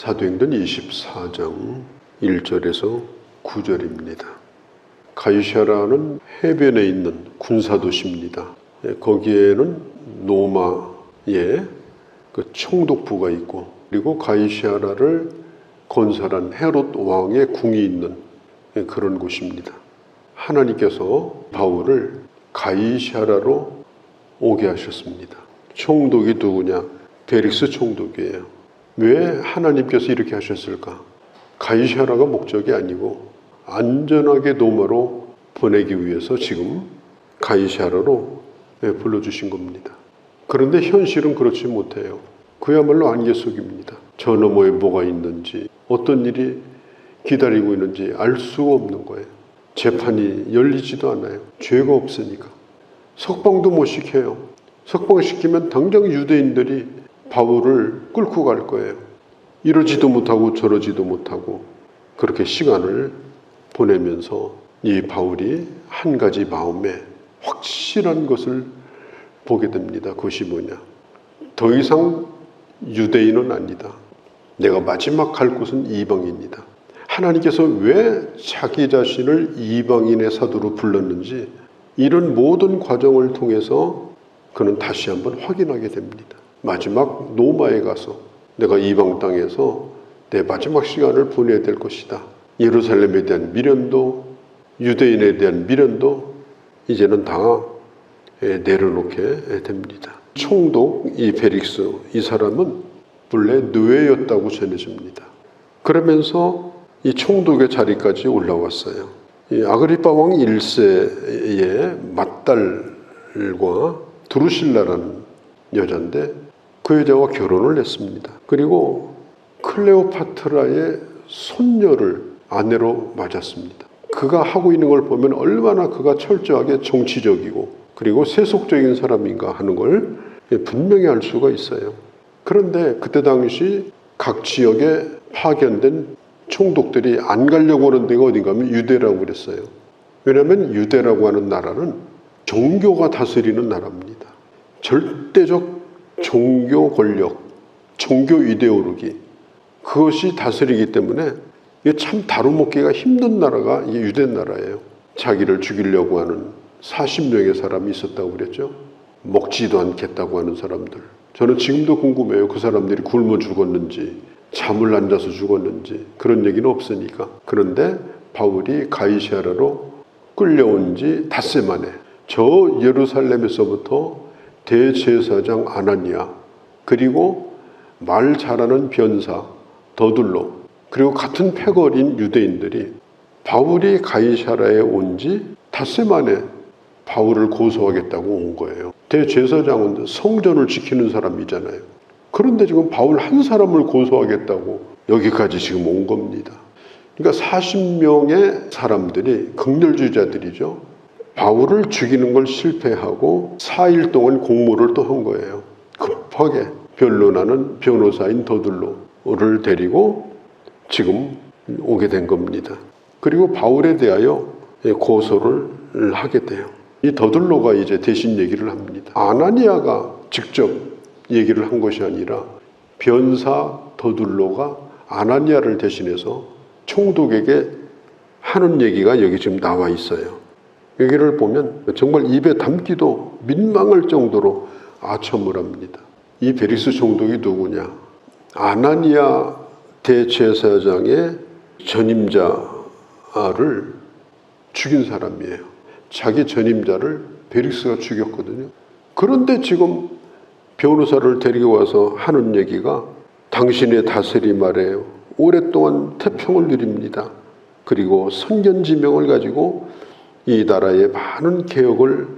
사도행전 24장 1절에서 9절입니다. 가이사라는 해변에 있는 군사도시입니다. 거기에는 로마의 그 총독부가 있고, 그리고 가이사라를 건설한 헤롯 왕의 궁이 있는 그런 곳입니다. 하나님께서 바울을 가이사라로 오게 하셨습니다. 총독이 누구냐? 벨릭스 총독이에요. 왜 하나님께서 이렇게 하셨을까? 가이사라가 목적이 아니고 안전하게 로마로 보내기 위해서 지금 가이사라로 불러주신 겁니다. 그런데 현실은 그렇지 못해요. 그야말로 안개 속입니다. 저 너머에 뭐가 있는지, 어떤 일이 기다리고 있는지 알 수가 없는 거예요. 재판이 열리지도 않아요. 죄가 없으니까. 석방도 못 시켜요. 석방시키면 당장 유대인들이 바울을 끌고 갈 거예요. 이러지도 못하고 저러지도 못하고 그렇게 시간을 보내면서 이 바울이 한 가지 마음에 확실한 것을 보게 됩니다. 그것이 뭐냐? 더 이상 유대인은 아니다. 내가 마지막 갈 곳은 이방인이다. 하나님께서 왜 자기 자신을 이방인의 사도로 불렀는지 이런 모든 과정을 통해서 그는 다시 한번 확인하게 됩니다. 마지막 로마에 가서 내가 이방 땅에서 내 마지막 시간을 보내야 될 것이다. 예루살렘에 대한 미련도, 유대인에 대한 미련도 이제는 다 내려놓게 됩니다. 총독 이 벨릭스, 이 사람은 본래 노예였다고 전해집니다. 그러면서 이 총독의 자리까지 올라왔어요. 이 아그리파 왕 1세의 맏딸과 드루실라라는 여자인데 그 여자와 결혼을 했습니다. 그리고 클레오파트라의 손녀를 아내로 맞았습니다. 그가 하고 있는 걸 보면 얼마나 그가 철저하게 정치적이고 그리고 세속적인 사람인가 하는 걸 분명히 알 수가 있어요. 그런데 그때 당시 각 지역에 파견된 총독들이 안 가려고 하는 데가 어딘가 하면 유대라고 그랬어요. 왜냐하면 유대라고 하는 나라는 종교가 다스리는 나라입니다. 절대적 종교 권력, 종교 이데올로기, 그것이 다스리기 때문에 이게 참 다루먹기가 힘든 나라가 이게 유대 나라예요. 자기를 죽이려고 하는 40명의 사람이 있었다고 그랬죠. 먹지도 않겠다고 하는 사람들. 저는 지금도 궁금해요. 그 사람들이 굶어 죽었는지 잠을 안 자서 죽었는지 그런 얘기는 없으니까. 그런데 바울이 가이사라로 끌려온 지 닷새 만에 저 예루살렘에서부터 대제사장 아나니아, 그리고 말 잘하는 변사 더둘로, 그리고 같은 패거리인 유대인들이 바울이 가이사라에 온 지 닷새 만에 바울을 고소하겠다고 온 거예요. 대제사장은 성전을 지키는 사람이잖아요. 그런데 지금 바울 한 사람을 고소하겠다고 여기까지 지금 온 겁니다. 그러니까 40명의 사람들이 극렬주의자들이죠. 바울을 죽이는 걸 실패하고 4일 동안 공모를 또 한 거예요. 급하게 변론하는 변호사인 더둘로를 데리고 지금 오게 된 겁니다. 그리고 바울에 대하여 고소를 하게 돼요. 이 더둘로가 이제 대신 얘기를 합니다. 아나니아가 직접 얘기를 한 것이 아니라 변사 더둘로가 아나니아를 대신해서 총독에게 하는 얘기가 여기 지금 나와 있어요. 여기를 보면 정말 입에 담기도 민망할 정도로 아첨을 합니다. 이 벨릭스 총독이 누구냐? 아나니아 대제사장의 전임자를 죽인 사람이에요. 자기 전임자를 벨릭스가 죽였거든요. 그런데 지금 변호사를 데리고 와서 하는 얘기가 당신의 다스림 아래 오랫동안 태평을 누립니다. 그리고 선견지명을 가지고 이 나라에 많은 개혁을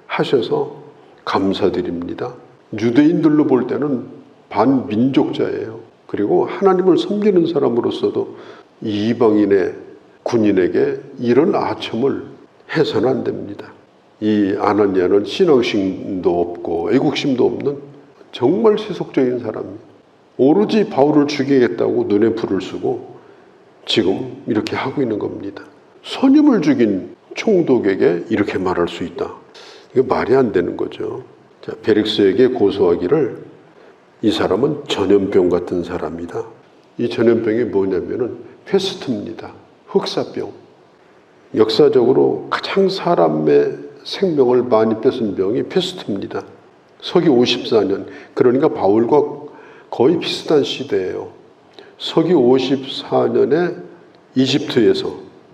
하셔서 감사드립니다. 유대인들로 볼 때는 반민족자예요. 그리고 하나님을 섬기는 사람으로서도 이방인의 군인에게 이런 아첨을 해서는 안 됩니다. 이 아나니아는 신앙심도 없고 애국심도 없는 정말 세속적인 사람입니다. 오로지 바울을 죽이겠다고 눈에 불을 쓰고 지금 이렇게 하고 있는 겁니다. 선임을 죽인 총독에게 이렇게 말할 수 있다. 이거 말이 안 되는 거죠. 자, 벨릭스에게 고소하기를 이 사람은 전염병 같은 사람이다. 이 전염병이 뭐냐면은 페스트입니다. 흑사병. 역사적으로 가장 사람의 생명을 많이 뺏은 병이 페스트입니다. 서기 54년, 그러니까 바울과 거의 비슷한 시대예요. 서기 54년에 이집트에서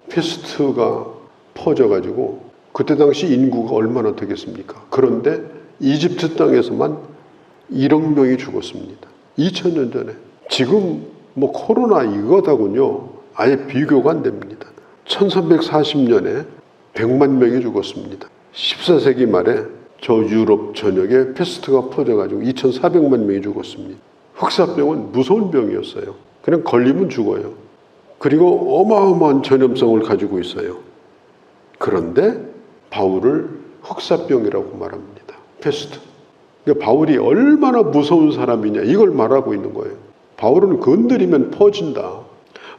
페스트가 퍼져가지고 그때 당시 인구가 얼마나 되겠습니까? 그런데 이집트 땅에서만 1억 명이 죽었습니다. 2000년 전에. 지금 뭐 코로나 이거다군요. 아예 비교가 안 됩니다. 1340년에 100만 명이 죽었습니다. 14세기 말에 저 유럽 전역에 페스트가 퍼져가지고 2400만 명이 죽었습니다. 흑사병은 무서운 병이었어요. 그냥 걸리면 죽어요. 그리고 어마어마한 전염성을 가지고 있어요. 그런데 바울을 흑사병이라고 말합니다. 페스트. 그러니까 바울이 얼마나 무서운 사람이냐 이걸 말하고 있는 거예요. 바울은 건드리면 퍼진다.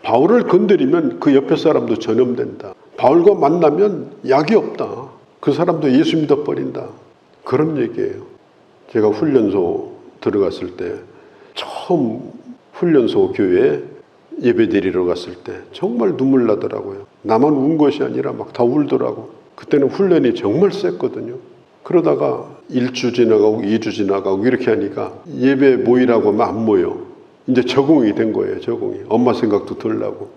바울을 건드리면 그 옆에 사람도 전염된다. 바울과 만나면 약이 없다. 그 사람도 예수 믿어버린다. 그런 얘기예요. 제가 훈련소 들어갔을 때 처음 훈련소 교회에 예배드리러 갔을 때 정말 눈물 나더라고요. 나만 운 것이 아니라 막 다 울더라고. 그때는 훈련이 정말 셌거든요. 그러다가 1주 지나가고 2주 지나가고 이렇게 하니까 예배 모이라고 하면 안 모여. 이제 적응이 된 거예요. 적응이. 엄마 생각도 덜 나고.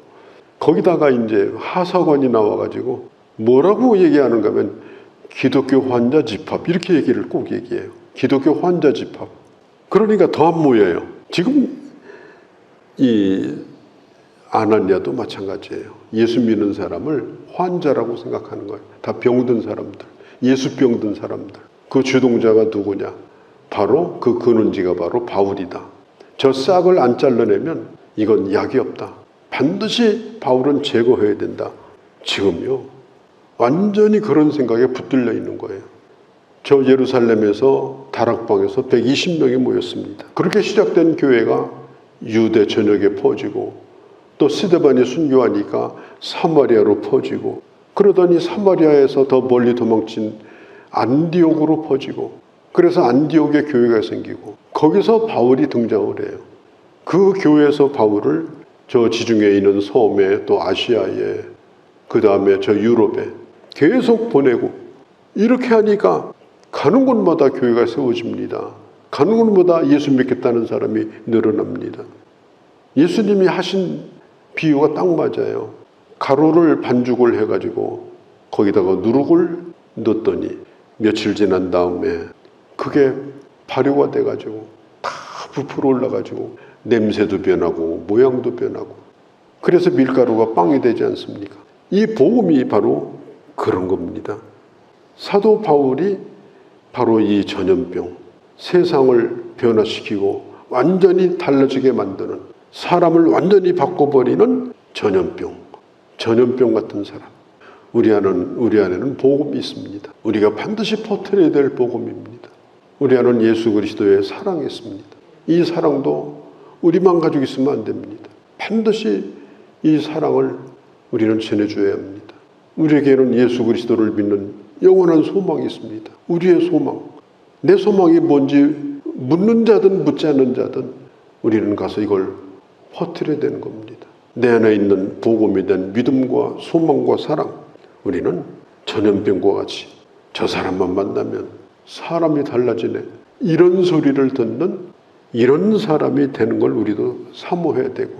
거기다가 이제 하사관이 나와가지고 뭐라고 얘기하는가 하면 기독교 환자 집합 이렇게 얘기를 꼭 얘기해요. 기독교 환자 집합. 그러니까 더 안 모여요. 지금 이 아나니아도 마찬가지예요. 예수 믿는 사람을 환자라고 생각하는 거예요. 다 병든 사람들, 예수 병든 사람들. 그 주동자가 누구냐? 바로 그 근원지가 바로 바울이다. 저 싹을 안 잘라내면 이건 약이 없다. 반드시 바울은 제거해야 된다. 지금요. 완전히 그런 생각에 붙들려 있는 거예요. 저 예루살렘에서 다락방에서 120명이 모였습니다. 그렇게 시작된 교회가 유대 전역에 퍼지고 또 스데반이 순교하니까 사마리아로 퍼지고 그러더니 사마리아에서 더 멀리 도망친 안디옥으로 퍼지고 그래서 안디옥에 교회가 생기고 거기서 바울이 등장을 해요. 그 교회에서 바울을 저 지중해에 있는 섬에 또 아시아에 그 다음에 저 유럽에 계속 보내고 이렇게 하니까 가는 곳마다 교회가 세워집니다. 가는 곳마다 예수 믿겠다는 사람이 늘어납니다. 예수님이 하신 비유가 딱 맞아요. 가루를 반죽을 해가지고 거기다가 누룩을 넣었더니 며칠 지난 다음에 그게 발효가 돼가지고 다 부풀어 올라가지고 냄새도 변하고 모양도 변하고 그래서 밀가루가 빵이 되지 않습니까? 이 복음이 바로 그런 겁니다. 사도 바울이 바로 이 전염병, 세상을 변화시키고 완전히 달라지게 만드는 사람을 완전히 바꿔버리는 전염병 같은 사람. 우리 안에는 복음이 있습니다. 우리가 반드시 퍼뜨려야 될 복음입니다. 우리 안에는 예수 그리스도의 사랑이 있습니다. 이 사랑도 우리만 가지고 있으면 안 됩니다. 반드시 이 사랑을 우리는 전해줘야 합니다. 우리에게는 예수 그리스도를 믿는 영원한 소망이 있습니다. 우리의 소망. 내 소망이 뭔지 묻는 자든 묻지 않는 자든 우리는 가서 이걸 퍼뜨려야 되는 겁니다. 내 안에 있는 복음에 대한 믿음과 소망과 사랑. 우리는 전염병과 같이 저 사람만 만나면 사람이 달라지네. 이런 소리를 듣는 이런 사람이 되는 걸 우리도 사모해야 되고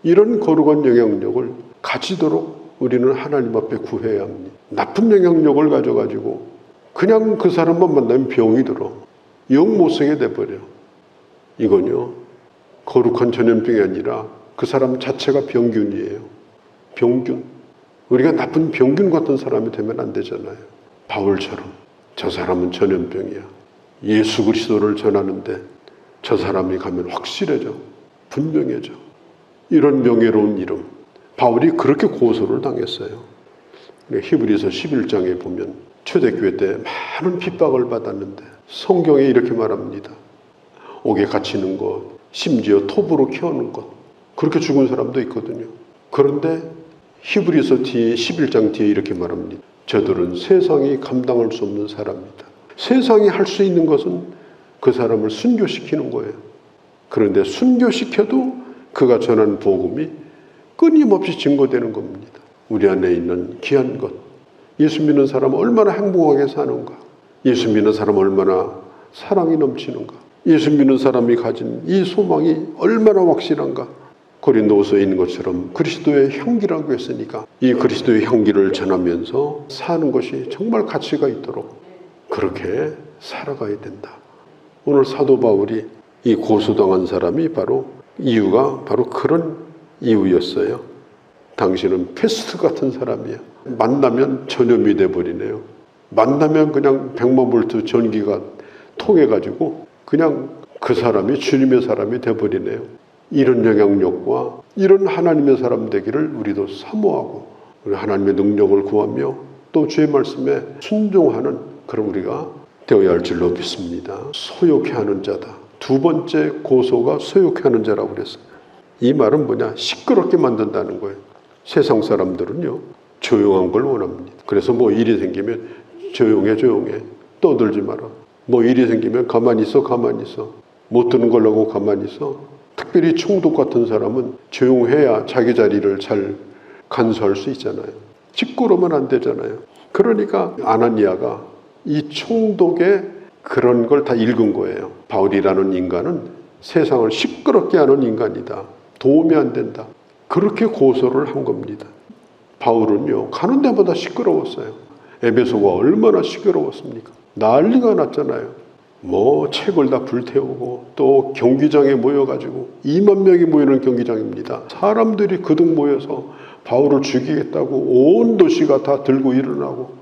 이런 거룩한 영향력을 가지도록 우리는 하나님 앞에 구해야 합니다. 나쁜 영향력을 가져가지고 그냥 그 사람만 만나면 병이 들어. 영 못 쓰게 돼버려. 이건요. 거룩한 전염병이 아니라 그 사람 자체가 병균이에요. 병균. 우리가 나쁜 병균 같은 사람이 되면 안 되잖아요. 바울처럼 저 사람은 전염병이야. 예수 그리스도를 전하는데 저 사람이 가면 확실해져. 분명해져. 이런 명예로운 이름. 바울이 그렇게 고소를 당했어요. 히브리서 11장에 보면 초대교회 때 많은 핍박을 받았는데 성경에 이렇게 말합니다. 옥에 갇히는 것, 심지어 톱으로 키우는 것. 그렇게 죽은 사람도 있거든요. 그런데 히브리서 뒤에 11장 뒤에 이렇게 말합니다. 저들은 세상이 감당할 수 없는 사람이다. 세상이 할 수 있는 것은 그 사람을 순교시키는 거예요. 그런데 순교시켜도 그가 전한 복음이 끊임없이 증거되는 겁니다. 우리 안에 있는 귀한 것. 예수 믿는 사람은 얼마나 행복하게 사는가. 예수 믿는 사람은 얼마나 사랑이 넘치는가. 예수 믿는 사람이 가진 이 소망이 얼마나 확실한가. 고린도후서에 있는 것처럼 그리스도의 향기라고 했으니까 이 그리스도의 향기를 전하면서 사는 것이 정말 가치가 있도록 그렇게 살아가야 된다. 오늘 사도 바울이 이 고소당한 사람이 이유가 바로 그런 이유였어요. 당신은 패스트 같은 사람이야. 만나면 전염이 돼버리네요. 만나면 그냥 100만볼트 전기가 통해가지고 그냥 그 사람이 주님의 사람이 돼버리네요. 이런 영향력과 이런 하나님의 사람 되기를 우리도 사모하고 우리 하나님의 능력을 구하며 또 주의 말씀에 순종하는 그런 우리가 되어야 할 줄로 믿습니다. 소욕해 하는 자다. 두 번째 고소가 소욕해 하는 자라고 그랬어요. 이 말은 뭐냐? 시끄럽게 만든다는 거예요. 세상 사람들은요, 조용한 걸 원합니다. 그래서 뭐 일이 생기면 조용해. 떠들지 마라. 뭐 일이 생기면 가만히 있어. 못 듣는 걸라고 가만히 있어. 특별히 총독 같은 사람은 조용해야 자기 자리를 잘 간수할 수 있잖아요. 시끄러우면 안 되잖아요. 그러니까 아나니아가 이 총독의 그런 걸 다 읽은 거예요. 바울이라는 인간은 세상을 시끄럽게 하는 인간이다. 도움이 안 된다. 그렇게 고소를 한 겁니다. 바울은요, 가는 데마다 시끄러웠어요. 에베소가 얼마나 시끄러웠습니까? 난리가 났잖아요. 뭐 책을 다 불태우고 또 경기장에 모여가지고 2만 명이 모이는 경기장입니다. 사람들이 그득 모여서 바울을 죽이겠다고 온 도시가 다 들고 일어나고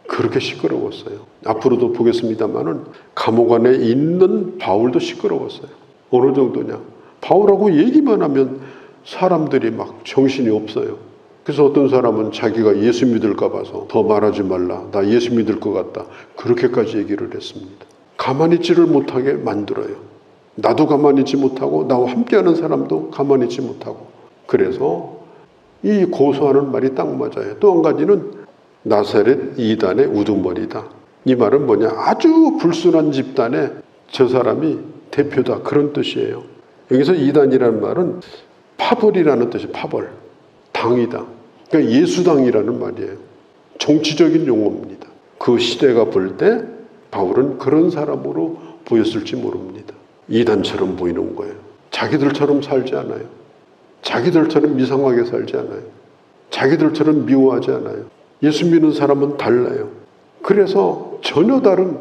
그렇게 시끄러웠어요. 앞으로도 보겠습니다마는 감옥 안에 있는 바울도 시끄러웠어요. 어느 정도냐? 바울하고 얘기만 하면 사람들이 막 정신이 없어요. 그래서 어떤 사람은 자기가 예수 믿을까 봐서 더 말하지 말라. 나 예수 믿을 것 같다. 그렇게까지 얘기를 했습니다. 가만히 있지를 못하게 만들어요. 나도 가만히 있지 못하고 나와 함께하는 사람도 가만히 있지 못하고. 그래서 이 고소하는 말이 딱 맞아요. 또 한 가지는 나사렛 이단의 우두머리다. 이 말은 뭐냐? 아주 불순한 집단의 저 사람이 대표다. 그런 뜻이에요. 여기서 이단이라는 말은 파벌이라는 뜻이에요. 파벌. 당이다. 그러니까 예수당이라는 말이에요. 정치적인 용어입니다. 그 시대가 볼 때 바울은 그런 사람으로 보였을지 모릅니다. 이단처럼 보이는 거예요. 자기들처럼 살지 않아요. 자기들처럼 이상하게 살지 않아요. 자기들처럼 미워하지 않아요. 예수 믿는 사람은 달라요. 그래서 전혀 다른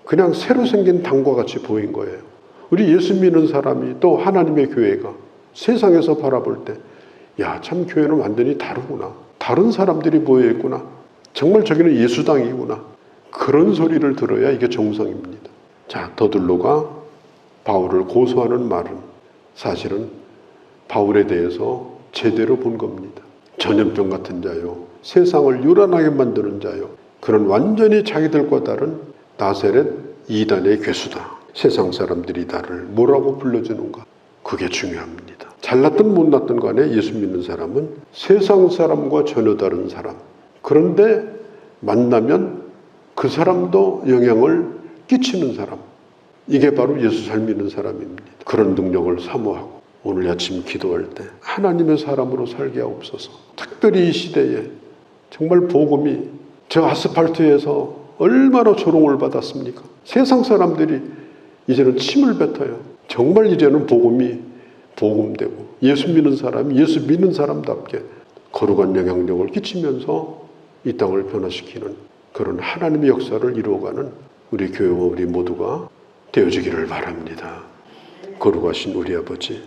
그냥 새로 생긴 당과 같이 보인 거예요. 우리 예수 믿는 사람이 또 하나님의 교회가 세상에서 바라볼 때 야, 참 교회는 완전히 다르구나. 다른 사람들이 모여있구나. 정말 저기는 예수당이구나. 그런 소리를 들어야 이게 정상입니다. 자, 더들로가 바울을 고소하는 말은 사실은 바울에 대해서 제대로 본 겁니다. 전염병 같은 자요. 세상을 요란하게 만드는 자요. 그런 완전히 자기들과 다른 나사렛 이단의 괴수다. 세상 사람들이 나를 뭐라고 불러주는가? 그게 중요합니다. 잘났든 못났든 간에 예수 믿는 사람은 세상 사람과 전혀 다른 사람. 그런데 만나면 그 사람도 영향을 끼치는 사람. 이게 바로 예수 잘 믿는 사람입니다. 그런 능력을 사모하고 오늘 아침 기도할 때 하나님의 사람으로 살게 하옵소서. 특별히 이 시대에 정말 복음이 저 아스팔트에서 얼마나 조롱을 받았습니까? 세상 사람들이 이제는 침을 뱉어요. 정말 이제는 복음이 복음되고 예수 믿는 사람이 예수 믿는 사람답게 거룩한 영향력을 끼치면서 이 땅을 변화시키는 그런 하나님의 역사를 이루어가는 우리 교회와 우리 모두가 되어지기를 바랍니다. 거룩하신 우리 아버지,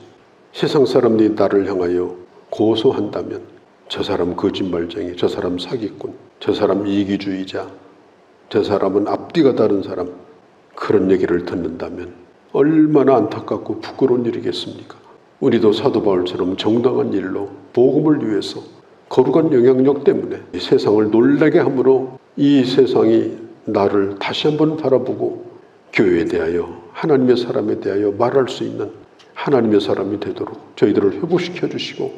세상 사람들이 나를 향하여 고소한다면 저 사람 거짓말쟁이, 저 사람 사기꾼, 저 사람 이기주의자, 저 사람은 앞뒤가 다른 사람, 그런 얘기를 듣는다면 얼마나 안타깝고 부끄러운 일이겠습니까? 우리도 사도 바울처럼 정당한 일로 복음을 위해서 거룩한 영향력 때문에 이 세상을 놀라게 함으로 이 세상이 나를 다시 한번 바라보고 교회에 대하여 하나님의 사람에 대하여 말할 수 있는 하나님의 사람이 되도록 저희들을 회복시켜 주시고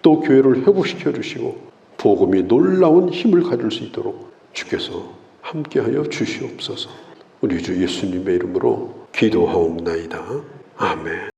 또 교회를 회복시켜 주시고 복음이 놀라운 힘을 가질 수 있도록 주께서 함께하여 주시옵소서. 우리 주 예수님의 이름으로 기도하옵나이다. 아멘.